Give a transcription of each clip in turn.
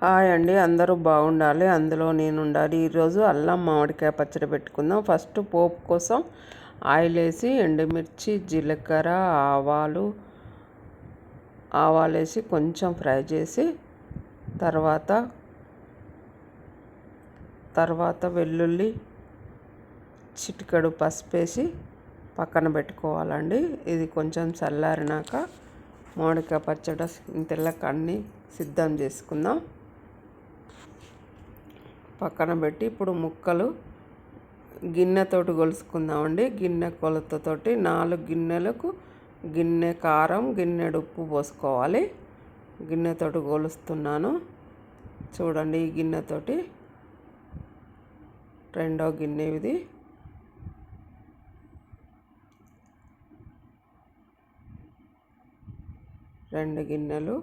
Hi అండి, అందరూ బాగుండాలి, అందులో నేను ఉండాలి. ఈరోజు అల్లం మామిడికాయ పచ్చడి పెట్టుకుందాం. ఫస్ట్ పోపు కోసం ఆయిల్ వేసి ఎండుమిర్చి, జీలకర్ర, ఆవాలు వేసి కొంచెం ఫ్రై చేసి తర్వాత వెల్లుల్లి, చిటికెడు పసుపు వేసి పక్కన పెట్టుకోవాలండి. ఇది కొంచెం చల్లారినాక మామిడికాయ పచ్చడి ఇంతెల్లక అన్నీ సిద్ధం చేసుకుందాం. పక్కన పెట్టి ఇప్పుడు ముక్కలు గిన్నెతోటి కొలుసుకుందామండి. గిన్నె కొలతతోటి 4 గిన్నెలకు గిన్నె కారం, గిన్నెడు ఉప్పు పోసుకోవాలి. గిన్నెతోటి కొలుస్తున్నాను చూడండి. ఈ గిన్నెతోటి రెండో గిన్నె ఇది. రెండు గిన్నెలు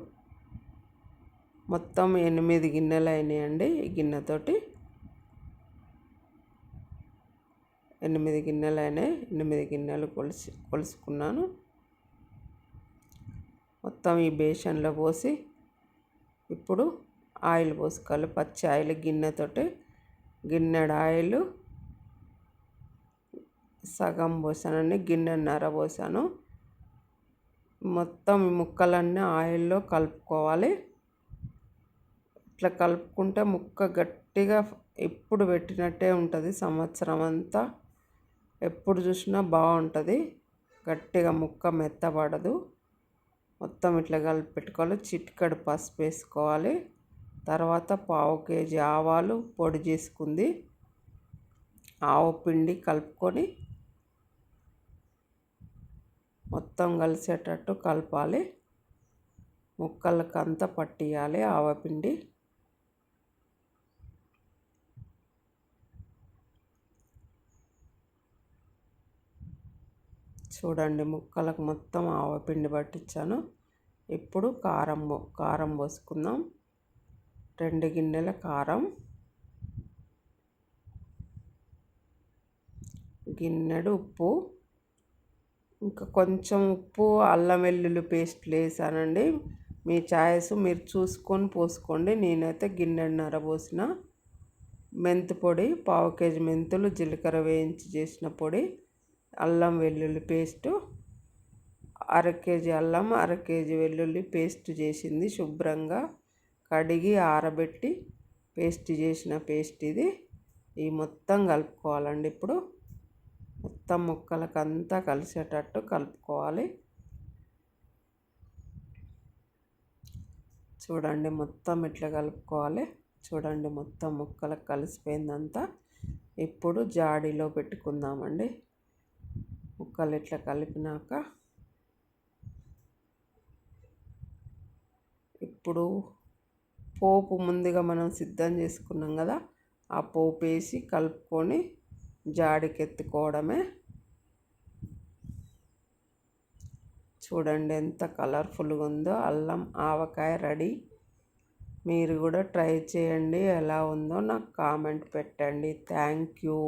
మొత్తం 8 గిన్నెలు అయినాయండి. ఈ గిన్నెతోటి 8 గిన్నెలు అయినాయి. 8 గిన్నెలు కొలుసుకున్నాను. మొత్తం ఈ బేషన్లో పోసి ఇప్పుడు ఆయిల్ పోసుకోవాలి. పచ్చి ఆయిల్ గిన్నెతోటి గిన్నెడు ఆయిల్ సగం పోసానండి, గిన్నెన్నర పోసాను. మొత్తం ఈ ముక్కలన్నీ ఆయిల్లో కలుపుకోవాలి. ఇట్లా కలుపుకుంటే ముక్క గట్టిగా ఎప్పుడు పెట్టినట్టే ఉంటుంది. సంవత్సరం అంతా ఎప్పుడు చూసినా బాగుంటుంది. గట్టిగా ముక్క మెత్తబడదు. మొత్తం ఇట్లా కలిపి పెట్టుకోవాలి. చిటికెడు పసుపు వేసుకోవాలి. తర్వాత 1/2 కేజీ ఆవాలు పొడి చేసుకుంది, ఆవు పిండి కలుపుకొని మొత్తం కలిసేటట్టు కలపాలి. ముక్కలకు అంతా పట్టియాలి ఆవపిండి. చూడండి, ముక్కలకు మొత్తం ఆవపిండి పట్టించాను. ఇప్పుడు కారం పోసుకుందాం. 2 గిన్నెల కారం, గిన్నెడు ఉప్పు, ఇంకా కొంచెం ఉప్పు, అల్లం వెల్లుల్లి పేస్ట్లు వేసానండి. మీ చాయిస్, మీరు చూసుకొని పోసుకోండి. నేనైతే గిన్నెన్నర పోసిన. మెంతు పొడి 1/2 కేజీ మెంతులు, జీలకర్ర వేయించి చేసిన పొడి, అల్లం వెల్లుల్లి పేస్టు 1/2 కేజీ అల్లం, 1/2 కేజీ వెల్లుల్లి పేస్ట్ చేసింది. శుభ్రంగా కడిగి ఆరబెట్టి పేస్ట్ చేసిన పేస్ట్ ఇది. ఈ మొత్తం కలుపుకోవాలండి. ఇప్పుడు మొత్తం ముక్కలకు అంతా కలిసేటట్టు కలుపుకోవాలి. చూడండి, మొత్తం ఇట్లా కలుపుకోవాలి. చూడండి, మొత్తం ముక్కలకు కలిసిపోయిందంతా. ఇప్పుడు జాడీలో పెట్టుకుందామండి. ముక్కలు ఇట్లా కలిపినాక ఇప్పుడు పోపు ముందుగా మనం సిద్ధం చేసుకున్నాం కదా, ఆ పోపు వేసి కలుపుకొని జాడికి ఎత్తుకోవడమే. చూడండి ఎంత కలర్ఫుల్గా ఉందో. అల్లం ఆవకాయ రెడీ. మీరు కూడా ట్రై చేయండి. ఎలా ఉందో నాకు కామెంట్ పెట్టండి. Thank you.